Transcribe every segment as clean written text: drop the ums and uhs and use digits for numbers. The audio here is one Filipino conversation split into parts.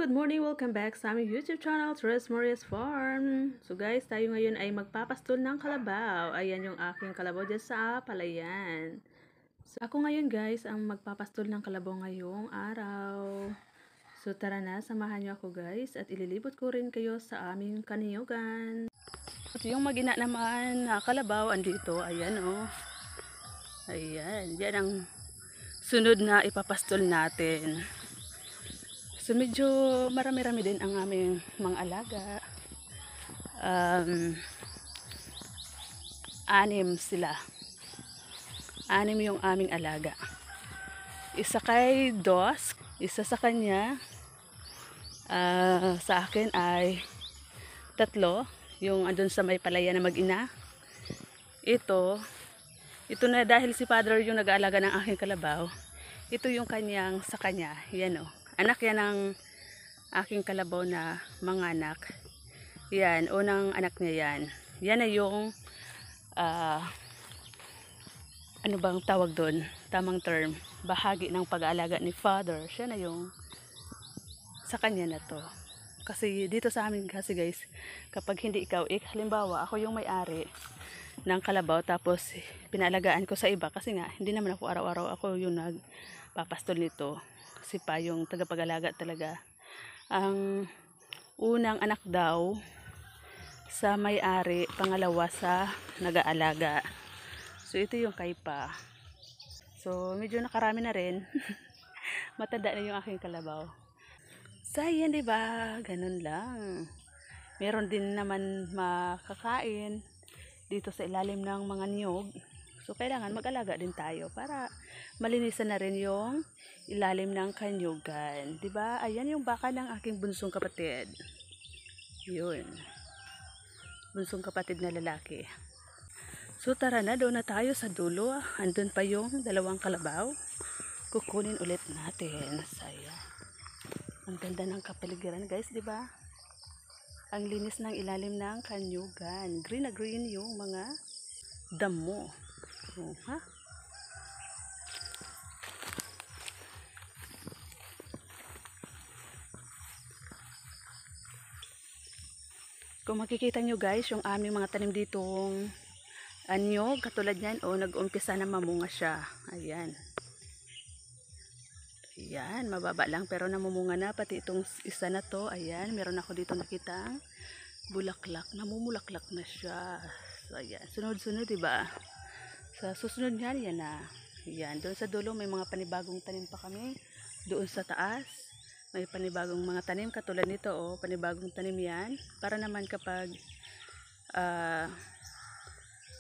good morning! Welcome back sa aming YouTube channel, Tres Marias Farm. So guys, tayo ngayon ay magpapastol ng kalabaw. Ayan yung aking kalabaw dyan sa palayan. So ako ngayon guys, ang magpapastol ng kalabaw ngayong araw. So tara na, samahan nyo ako guys at ililibot ko rin kayo sa aming kaniyugan. At yung magina naman na kalabaw, andito, ayan oh. Ayan, yan ang sunod na ipapastol natin. So medyo marami-rami din ang aming mga alaga. 6 sila. 6 yung aming alaga. Isa kay Dos, isa sa kanya. Sa akin ay 3. Yung andun sa may palaya na mag-ina. Ito na dahil si Father yung nag-aalaga ng aking kalabaw. Ito yung kanyang sa kanya. Yan o. Anak yan ng aking kalabaw na manganak. Yan, unang anak niya yan. Yan na yung, ano bang tawag doon? Tamang term. Bahagi ng pag-aalaga ni Father. Siya na yung sa kanya na to. Kasi dito sa amin kasi guys, kapag hindi ikaw, halimbawa ako yung may-ari ng kalabaw tapos pinalagaan ko sa iba kasi nga hindi naman ako araw-araw ako yung nagpapastol nito. Si pa yung tagapag-alaga talaga. Ang unang anak daw sa may-ari, pangalawa sa nag-aalaga. So ito yung kay pa. So medyo nakarami na rin. Matanda na yung aking kalabaw. Sayang, di ba? Ganun lang. Meron din naman makakain dito sa ilalim ng mga niyog. So kailangan mag-alaga din tayo para malinisan na rin yung ilalim ng kanyugan. 'Di ba? Ayan yung baka ng aking bunsong kapatid. 'Yun. Bunsong kapatid na lalaki. So tara na, doon na tayo sa dulo. Andun pa yung 2 kalabaw. Kukunin ulit natin. Saya. Ang ganda ng kapaligiran, guys, 'di ba? Ang linis ng ilalim ng kanyugan. Green na green yung mga damo. Oh, ha? Kung makikita nyo guys, yung aming mga tanim ditong anyog, katulad yan, nag-umpisa na mamunga siya. Ayan. Ayan, mababa lang pero namumunga na. Pati itong isa na to, ayan, meron ako dito nakitang bulaklak. Namumulaklak na siya. So, ayan. Sunod-sunod, diba? Sa susunod niyan, yan na. Ayan, doon sa dulo may mga panibagong tanim pa kami. Doon sa taas, may panibagong mga tanim katulad nito, panibagong tanim yan para naman kapag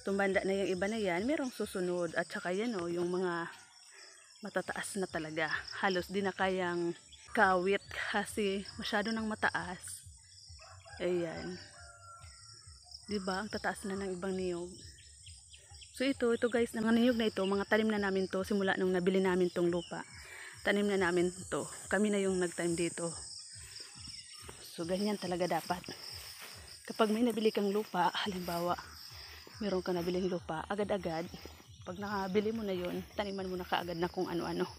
tumanda na yung iba na yan, merong susunod. At saka yan yung mga matataas na talaga, halos di na kayang kawit kasi masyado nang mataas. Ayan, diba, ang tataas na ng ibang niyog. So ito guys, mga niyog na ito, mga tanim na namin to simula nung nabili namin tong lupa. Tanim na namin to. Kami na yung nagtanim dito. So ganyan talaga dapat. Kapag may nabili kang lupa, halimbawa, meron kang nabiling lupa, agad-agad, pag nakabili mo na yun, taniman mo na kaagad na kung ano-ano.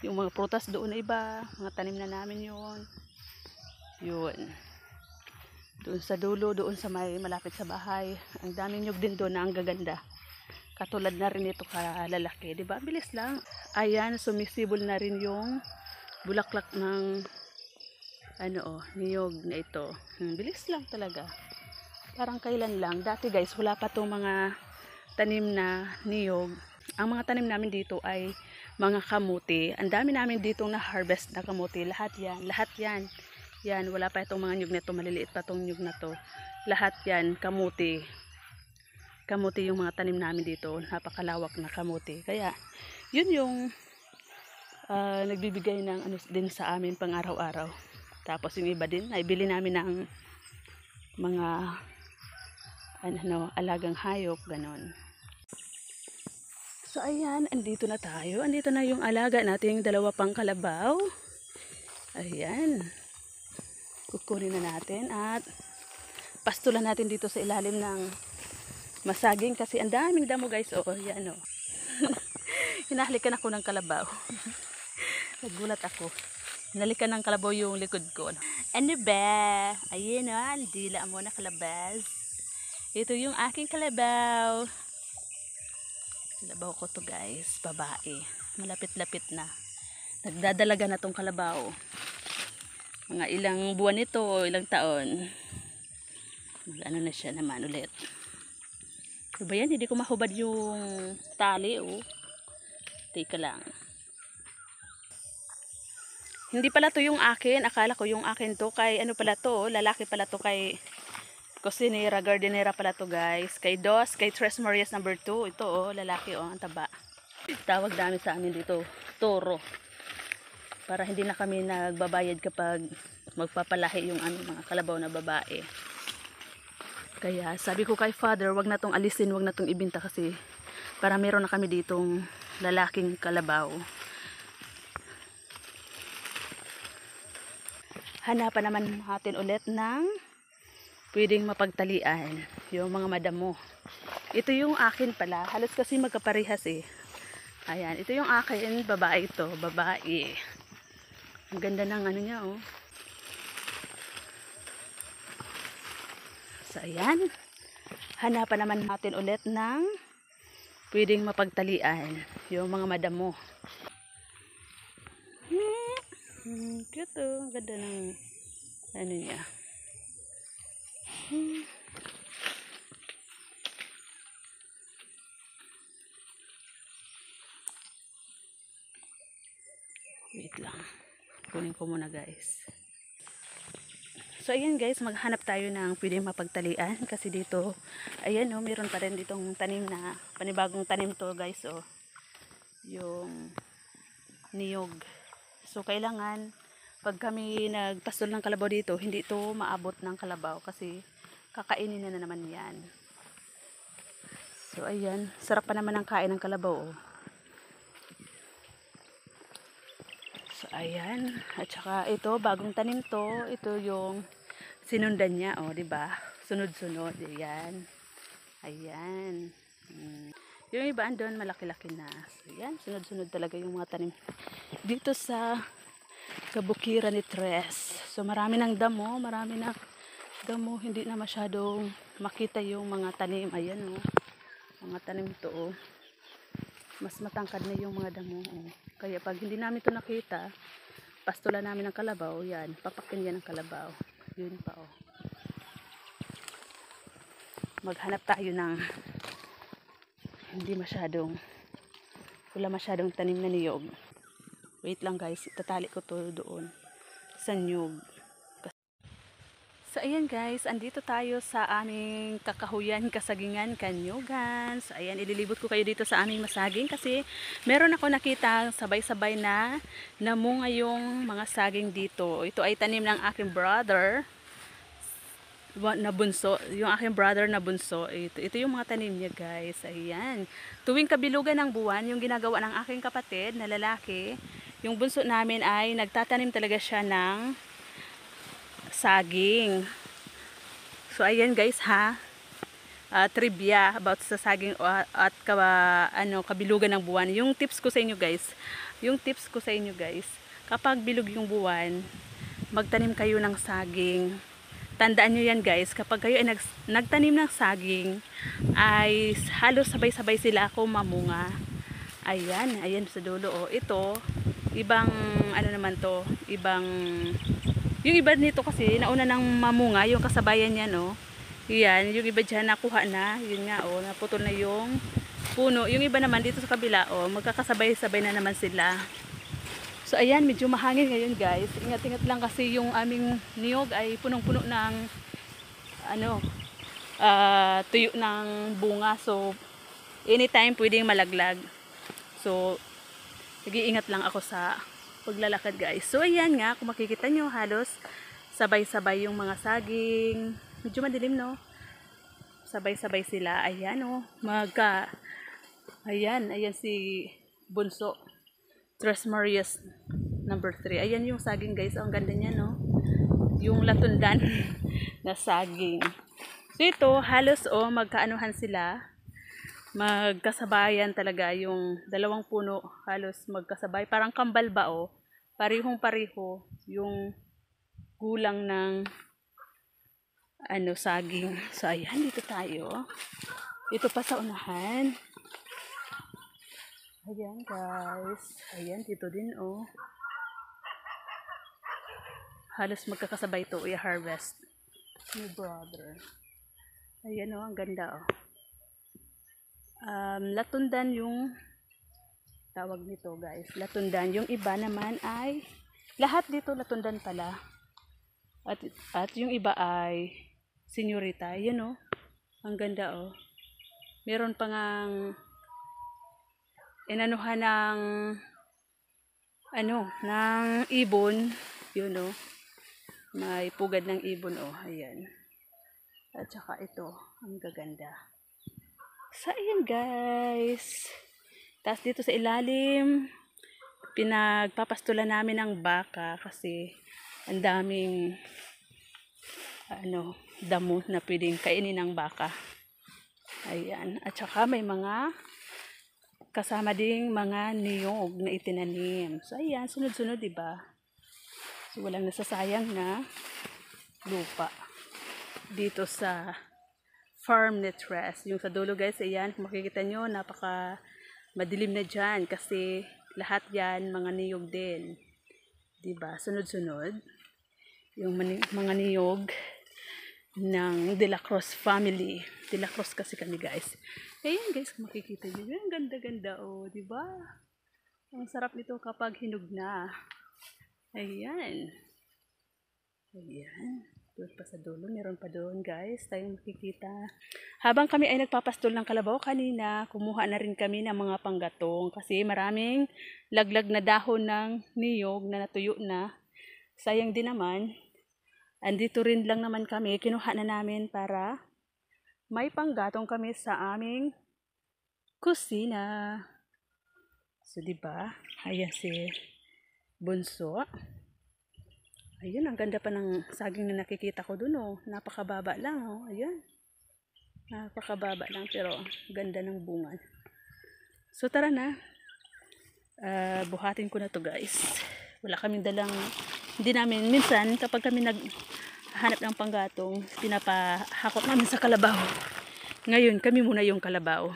Yung mga prutas doon na iba, mga tanim na namin yun. Yun. Doon sa dulo, doon sa may malapit sa bahay, ang daming nyug din doon na ang gaganda. Katulad na rin ito kalalaki, di ba? Bilis lang. Ayan, sumisibol na rin yung bulaklak ng niyog na ito. Bilis lang talaga. Parang kailan lang. Dati guys, wala pa itong mga tanim na niyog. Ang mga tanim namin dito ay mga kamuti. Ang dami namin dito na harvest na kamuti. Lahat yan. Lahat yan. Yan, wala pa itong mga nyug na ito. Maliliit pa itong nyug na to. Lahat yan, kamuti. Kamuti yung mga tanim namin dito, napakalawak na kamuti. Kaya yun yung nagbibigay ng din sa amin pang araw-araw. Tapos yung iba din ay bili namin ng mga alagang hayop, ganon. So ayan, andito na tayo. Andito na yung alaga nating 2 pang kalabaw. Ayan. Kukunin na natin at pastulan natin dito sa ilalim ng masaging kasi ang daming damo guys. Yan Hinahalikan ako ng kalabaw. Nagulat ako. Nalikan ng kalabaw yung likod ko. Ano ba? Ayun o, dila mo na kalabas. Ito yung aking kalabaw. Kalabaw ko to guys, babae. Malapit-lapit na. Nagdadalaga na tong kalabaw. Mga ilang buwan ito o ilang taon. Ano na siya naman ulit. Ano ba yan? Hindi ko mahubad yung tali oh. Teka lang. Hindi pala to yung akin. Akala ko yung akin to. Kay ano pala to? Lalaki pala to kay Cosinera, Gardenera pala to guys. Kay Dos, kay Tres Marias number 2. Ito oh, lalaki oh, ang taba. Tawag dami sa amin dito, toro. Para hindi na kami nagbabayad kapag magpapalahi yung mga kalabaw na babae. Kaya sabi ko kay Father, wag na tong alisin, wag na tong ibinta kasi para meron na kami ditong lalaking kalabaw. Hanapan naman natin ulit ng pwedeng mapagtalian yung mga madamo. Ito yung akin pala, halos kasi magkaparehas eh. Ayan, ito yung akin, babae ito, babae. Ang ganda ng ano niya oh. So ayan, hanapan naman natin ulit ng pwedeng mapagtalian yung mga madamo. Cute oh, ganda ng ano niya. Wait lang, kunin ko muna guys. So ayan guys, maghanap tayo ng pwedeng mapagtalian kasi dito, ayan oh, meron pa rin ditong tanim na panibagong tanim to guys oh. Yung niyog. So kailangan pag kami nagpastol ng kalabaw dito, hindi ito maabot ng kalabaw kasi kakainin na naman yan. So ayan, sarap pa naman ang kain ng kalabaw oh. So ayan, at saka ito bagong tanim to, ito yung sinundan niya oh, 'di ba? Sunod-sunod, ayan. Ayan. Yung iba andun malaki-laki na. So ayan, sunod-sunod talaga yung mga tanim dito sa kabukiran ni Tres. So marami ng damo, hindi na masyadong makita yung mga tanim. Ayan oh. Mga tanim to oh. Mas matangkad na yung mga damo oh. Kaya pag hindi namin to nakita, pastulan namin ng kalabaw, yan, papakin yan ng kalabaw. Yun pa oh. Maghanap tayo ng wala masyadong tanim na niyog. Wait lang guys, itatali ko to doon sa niyog. So ayan guys, andito tayo sa aming kakahuyan, kasagingan, kanyugan. So ayan, ililibot ko kayo dito sa aming masaging kasi meron ako nakita sabay-sabay na namunga yung mga saging dito. Ito ay tanim ng aking brother na bunso, yung aking brother na bunso. Ito yung mga tanim niya guys. Ayan, tuwing kabilugan ng buwan, yung ginagawa ng aking kapatid na lalaki, yung bunso namin ay nagtatanim talaga siya ng saging. So ayan guys ha, trivia about sa saging at kabilugan ng buwan. Yung tips ko sa inyo guys, kapag bilog yung buwan, magtanim kayo ng saging. Tandaan nyo yan guys, kapag kayo ay nagtanim ng saging, ay halos sabay-sabay sila ako mamunga. Ayan, ayan sa dulo oh. Ito, ibang ano naman to, yung iba nito kasi nauna nang mamunga, yung kasabayan niya no. Yan, yung iba dyan nakuha na, yun nga oh, naputol na yung puno. Yung iba naman dito sa kabila oh, magkakasabay-sabay na naman sila. So ayan, medyo mahangin ngayon guys. Ingat-ingat lang kasi yung aming niyog ay punong-puno ng tuyo ng bunga. So anytime pwedeng malaglag. So nag-iingat lang ako sa paglalakad guys. So ayan nga, kung makikita nyo halos sabay-sabay yung mga saging. Medyo madilim no. Sabay-sabay sila. Ayan oh, ayan si Bunso. Tres Marias number 3. Ayan yung saging guys. Oh, ang ganda niya no. Yung latundan na saging. So ito halos oh, magkaanuhan sila. Magkasabayan talaga yung dalawang puno, halos magkasabay. Parang kambal ba oh. parehong-pareho yung gulang ng saging. So ayan, dito tayo. Dito pa sa unahan. Ayan guys. Ayan, dito din oh. Halos magkakasabay ito i-harvest ni brother. Ayan oh, ang ganda oh. Latundan yung tawag nito guys. Latundan. Yung iba naman ay, lahat dito latundan pala. At yung iba ay senyorita. Ayan oh. Ang ganda oh. Meron pa ngang inanuhan ng ibon. Yun oh. May pugad ng ibon oh. Ayan. At saka ito, ang gaganda. So ayan guys. Tapos dito sa ilalim, pinagpapastulan namin ng baka kasi ang daming damo na pwedeng kainin ng baka. Ayan. At saka may mga kasama ding mga niyog na itinanim. So ayan, sunod-sunod, diba? So walang nasasayang na lupa dito sa farm ni Tres. Yung sa dulo guys, ayan, kung makikita nyo, napaka madilim na dyan kasi lahat yan mga niyog din. Diba? Sunod-sunod. Yung mga niyog ng De La Cruz family. De La Cruz kasi kami guys. Ayan guys, kung makikita nyo. Ang ganda-ganda oh, diba? Ang sarap nito kapag hinog na. Ayan. Ayan. Doon pa sa dulo, meron pa doon guys, tayong makikita. Habang kami ay nagpapastol ng kalabaw kanina, kumuha na rin kami ng mga panggatong kasi maraming laglag na dahon ng niyog na natuyo na. Sayang din naman. Andito rin lang naman kami, kinuha na namin para may panggatong kami sa aming kusina. So diba, ayan si Bunso. Ayun, ang ganda pa ng saging na nakikita ko dun oh. Napakababa lang oh. Ayun. Napakababa lang pero ganda ng bunga. So tara na. Buhatin ko na to guys. Wala kaming dalang, hindi namin, minsan kapag kami naghanap ng panggatong, pinapahakot namin sa kalabaw. Ngayon, kami muna yung kalabaw.